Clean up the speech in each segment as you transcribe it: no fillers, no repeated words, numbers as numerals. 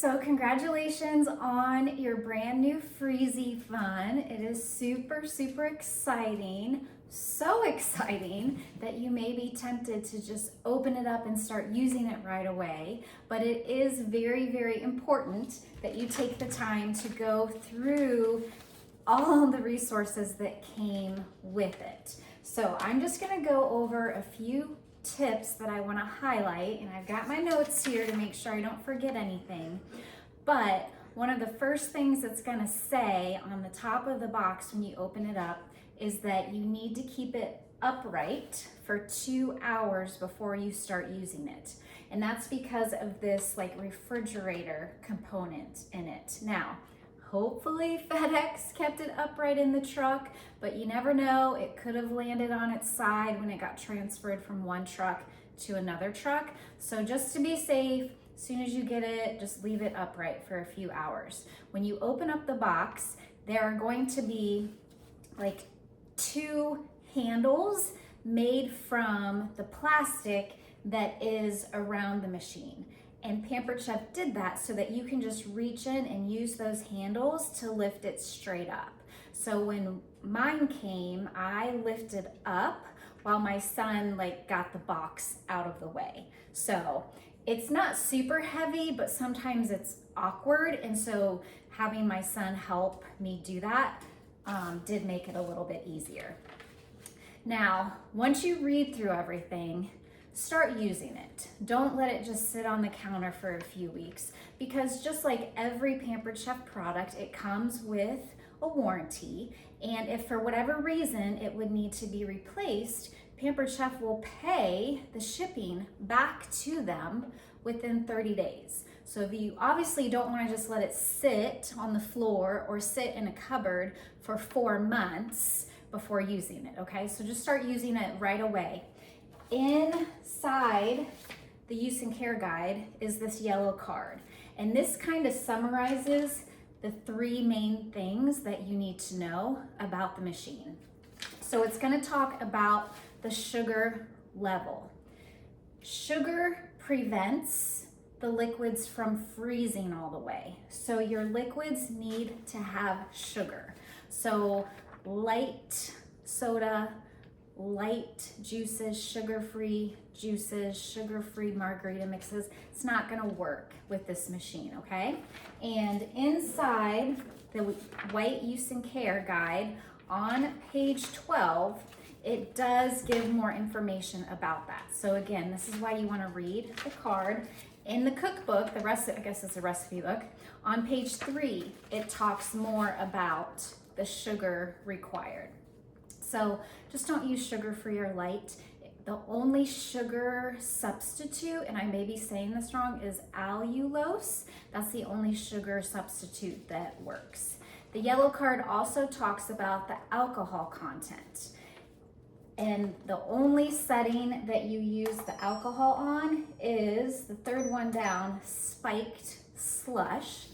So congratulations on your brand new Freezy Fun. It is super, super exciting. So exciting that you may be tempted to just open it up and start using it right away. But it is very, very important that you take the time to go through all the resources that came with it. So I'm just gonna go over a few tips that I want to highlight, and I've got my notes here to make sure I don't forget anything. But one of the first things that's going to say on the top of the box when you open it up is that you need to keep it upright for 2 hours before you start using it. And that's because of this like refrigerator component in it. Now, hopefully FedEx kept it upright in the truck, but you never know. It could have landed on its side when it got transferred from one truck to another truck. So just to be safe, as soon as you get it, just leave it upright for a few hours. When you open up the box, there are going to be like 2 handles made from the plastic that is around the machine. And Pampered Chef did that so that you can just reach in and use those handles to lift it straight up. So when mine came, I lifted up while my son got the box out of the way. So it's not super heavy, but sometimes it's awkward. And so having my son help me do that did make it a little bit easier. Now, once you read through everything, start using it. Don't let it just sit on the counter for a few weeks, because just like every Pampered Chef product, it comes with a warranty. And if for whatever reason it would need to be replaced, Pampered Chef will pay the shipping back to them within 30 days. So if you obviously don't want to just let it sit on the floor or sit in a cupboard for 4 months before using it, okay? So just start using it right away. Inside the use and care guide is this yellow card, and this kind of summarizes the 3 main things that you need to know about the machine. So it's going to talk about the sugar level. Sugar prevents the liquids from freezing all the way. So your liquids need to have sugar. So light soda, light juices, sugar-free juices, sugar-free margarita mixes, it's not gonna work with this machine, okay? And inside the white use and care guide on page 12, it does give more information about that. So again, this is why you wanna read the card. In the cookbook, the rest, I guess it's a recipe book, on page 3, it talks more about the sugar required. So just don't use sugar-free or light. The only sugar substitute, and I may be saying this wrong, is allulose. That's the only sugar substitute that works. The yellow card also talks about the alcohol content. And the only setting that you use the alcohol on is the 3rd one down, spiked slush.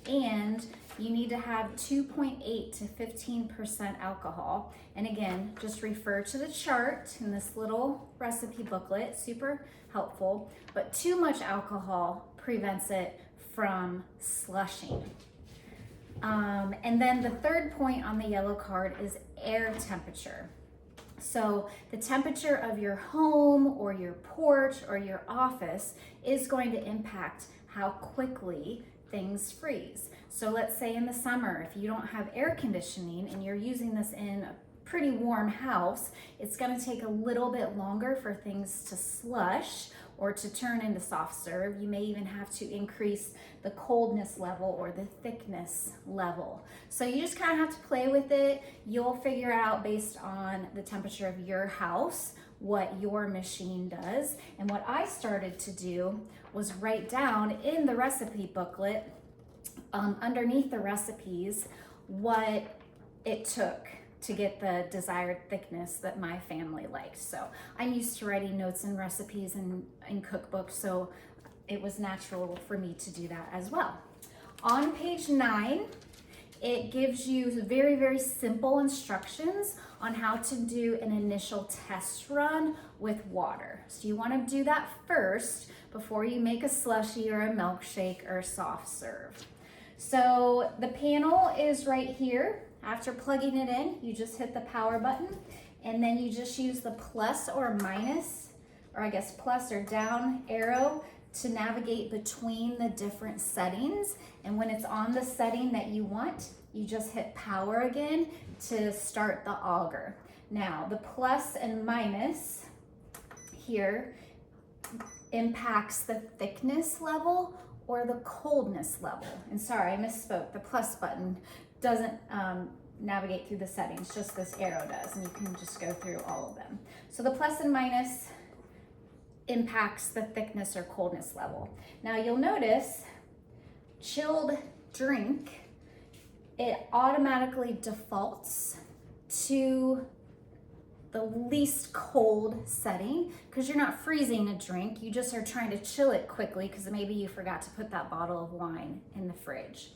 And you need to have 2.8 to 15% alcohol. And again, just refer to the chart in this little recipe booklet, super helpful, but too much alcohol prevents it from slushing. And then the 3rd point on the yellow card is air temperature. So the temperature of your home or your porch or your office is going to impact how quickly things freeze. So let's say in the summer, if you don't have air conditioning and you're using this in a pretty warm house, it's gonna take a little bit longer for things to slush or to turn into soft serve. You may even have to increase the coldness level or the thickness level. So you just kind of have to play with it. You'll figure out based on the temperature of your house what your machine does. And what I started to do was write down in the recipe booklet, underneath the recipes, what it took to get the desired thickness that my family liked. So I'm used to writing notes and recipes in cookbooks, so it was natural for me to do that as well. On page 9, it gives you very, very simple instructions on how to do an initial test run with water. So you want to do that first before you make a slushie or a milkshake or a soft serve. So the panel is right here. After plugging it in, you just hit the power button, and then you just use the plus or minus, or I guess plus or down arrow to navigate between the different settings. And when it's on the setting that you want, you just hit power again to start the auger. Now, the plus and minus here impacts the thickness level or the coldness level. And sorry, I misspoke. The plus button doesn't navigate through the settings, just this arrow does, and you can just go through all of them. So the plus and minus impacts the thickness or coldness level. Now you'll notice chilled drink, it automatically defaults to the least cold setting because you're not freezing a drink, you just are trying to chill it quickly because maybe you forgot to put that bottle of wine in the fridge.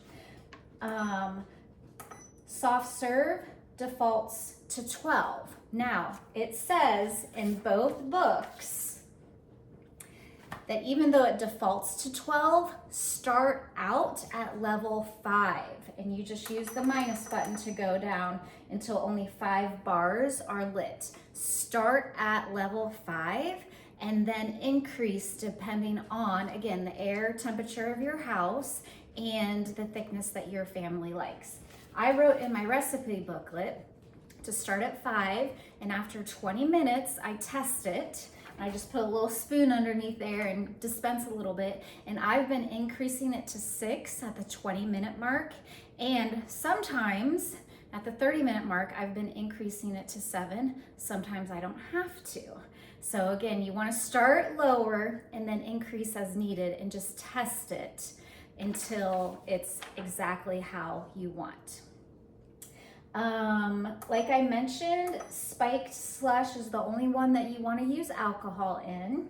Soft serve defaults to 12. Now, it says in both books that even though it defaults to 12, start out at level 5, and you just use the minus button to go down until only 5 bars are lit. Start at level 5 and then increase depending on, again, the air temperature of your house and the thickness that your family likes. I wrote in my recipe booklet to start at 5, and after 20 minutes, I test it. I just put a little spoon underneath there and dispense a little bit, and I've been increasing it to 6 at the 20-minute mark, and sometimes at the 30-minute mark, I've been increasing it to 7. Sometimes I don't have to. So again, you want to start lower and then increase as needed and just test it until it's exactly how you want. Like I mentioned, spiked slush is the only one that you want to use alcohol in.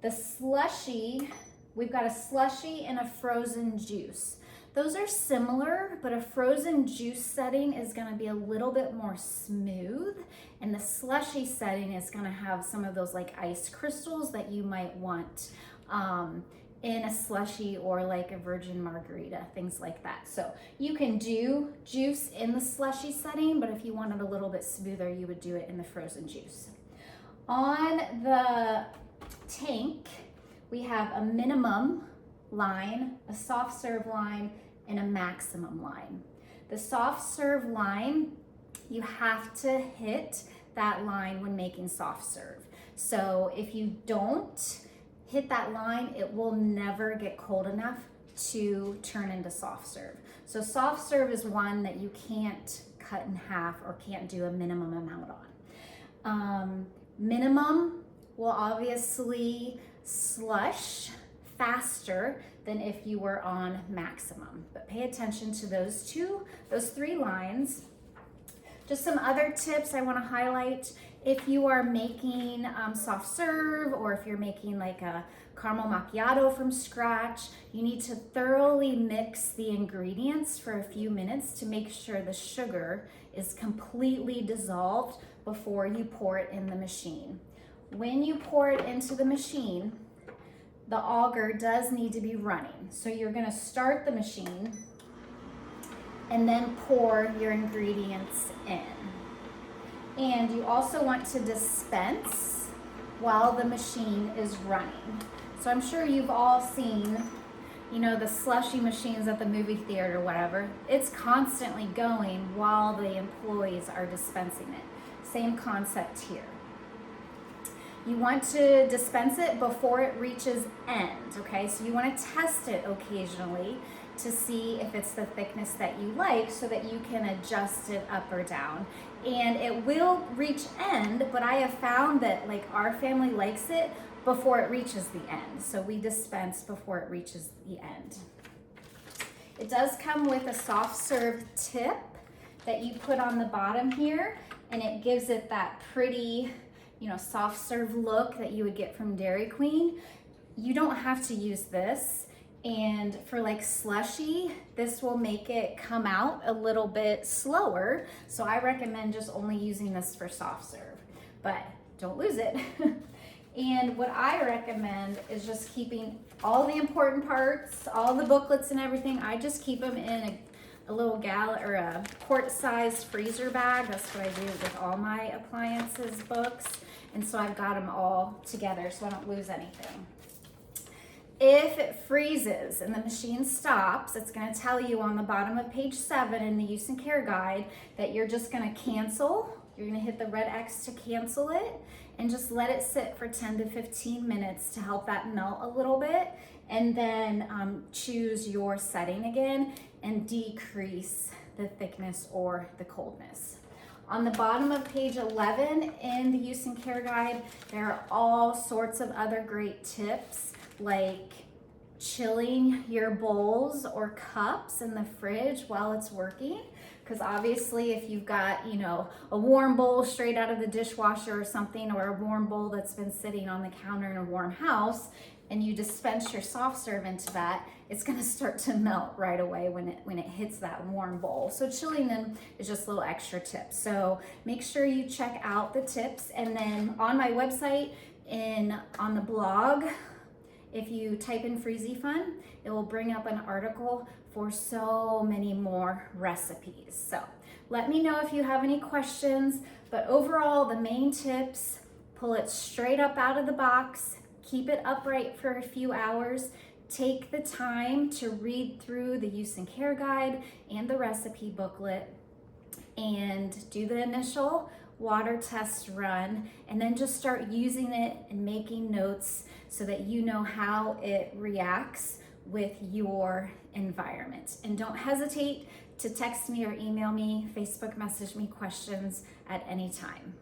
The slushie, we've got a slushie and a frozen juice. Those are similar, but a frozen juice setting is going to be a little bit more smooth, and the slushie setting is going to have some of those like ice crystals that you might want in a slushie or like a virgin margarita, things like that. So you can do juice in the slushie setting, but if you wanted a little bit smoother, you would do it in the frozen juice. On the tank, we have a minimum line, a soft serve line, and a maximum line. The soft serve line, you have to hit that line when making soft serve. So if you don't hit that line, it will never get cold enough to turn into soft serve. So soft serve is one that you can't cut in half or can't do a minimum amount on. Minimum will obviously slush faster than if you were on maximum, but pay attention to those three lines. Just some other tips I want to highlight. If you are making soft serve, or if you're making like a caramel macchiato from scratch, you need to thoroughly mix the ingredients for a few minutes to make sure the sugar is completely dissolved before you pour it in the machine. When you pour it into the machine, the auger does need to be running. So you're going to start the machine and then pour your ingredients in. And you also want to dispense while the machine is running. So I'm sure you've all seen, you know, the slushy machines at the movie theater or whatever. It's constantly going while the employees are dispensing it. Same concept here. You want to dispense it before it reaches end, okay? So you want to test it occasionally to see if it's the thickness that you like so that you can adjust it up or down. And it will reach end, but I have found that like our family likes it before it reaches the end. So we dispense before it reaches the end. It does come with a soft serve tip that you put on the bottom here, and it gives it that pretty, you know, soft serve look that you would get from Dairy Queen. You don't have to use this. And for like slushy, this will make it come out a little bit slower. So I recommend just only using this for soft serve, but don't lose it. And what I recommend is just keeping all the important parts, all the booklets and everything. I just keep them in a little a quart-sized freezer bag. That's what I do with all my appliances books. And so I've got them all together so I don't lose anything. If it freezes and the machine stops, it's going to tell you on the bottom of page 7 in the use and care guide that you're just going to cancel. You're going to hit the red X to cancel it and just let it sit for 10 to 15 minutes to help that melt a little bit, and then choose your setting again and decrease the thickness or the coldness. On the bottom of page 11 in the use and care guide, there are all sorts of other great tips, like chilling your bowls or cups in the fridge while it's working. Because obviously if you've got, you know, a warm bowl straight out of the dishwasher or something, or a warm bowl that's been sitting on the counter in a warm house, and you dispense your soft serve into that, it's gonna start to melt right away when it hits that warm bowl. So chilling them is just a little extra tip. So make sure you check out the tips, and then on my website on the blog, if you type in Freezy Fun, it will bring up an article for so many more recipes. So let me know if you have any questions, but overall the main tips: pull it straight up out of the box, keep it upright for a few hours, take the time to read through the use and care guide and the recipe booklet, and do the initial water test run, and then just start using it and making notes so that you know how it reacts with your environment. And don't hesitate to text me or email me, Facebook message me questions at any time.